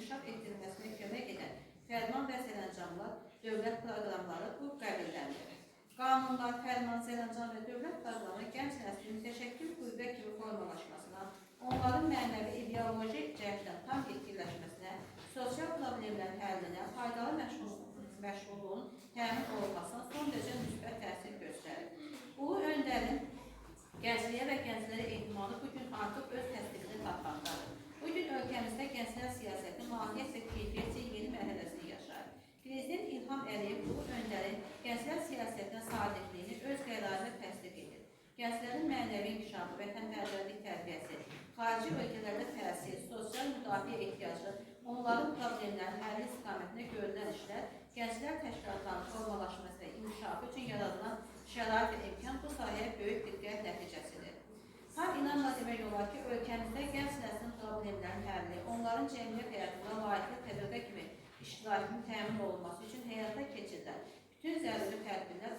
inkişaf etdirilməsinə kömək edən fərman və sərəncamlar, dövlət proqramları bu qəbildəndir. Qanunlar, fərman, sərəncam və dövlət proqramı gənc nəslin təşəkkül qüvvə kimi formalaşmasına, onların mənəvi ideoloji cəhətdən tam yetkiləşməsinə, sosial problemlərin həllinə, faydalı məşğulluğun təmin olunmasına son derəcə müsbət təsir göstərir. Ulu öndərin gəncliyə və gənclərə ehtimalı bugün artıq öz təsdiqini tapmaqdadır. Bugün ölkəmizdə gənclər siyasəti mahiyyət və keyfiyyətcə yeni mərhələsini yaşayır. Prezident İlham Əliyev Ulu öndərin gənclər siyasətinə sadiqliyini öz qərarında təsdiq edir. Gənclərin mənəvi inkişafı, vətənpərvərlik tərbiyəsi, xarici ölkələrdə təhsil, sosial müdafiə ehtiyacı, onların problemlərinin həlli istiqamətində görülən işlər, gənclər təşkilatlarının formalaşması və inkişafı üçün yaradılan şərait və imkan bu sahəyə böyük diqqət nəticəsidir. Tam inanla demək olar ki, ölkəmizdə gənc nəslin problemlərinin həlli, onların cəmiyyət həyatında layiqli tədbirdə kimi iştirakının təmin olunması üçün həyata keçirilən bütün zəruri tədbirlər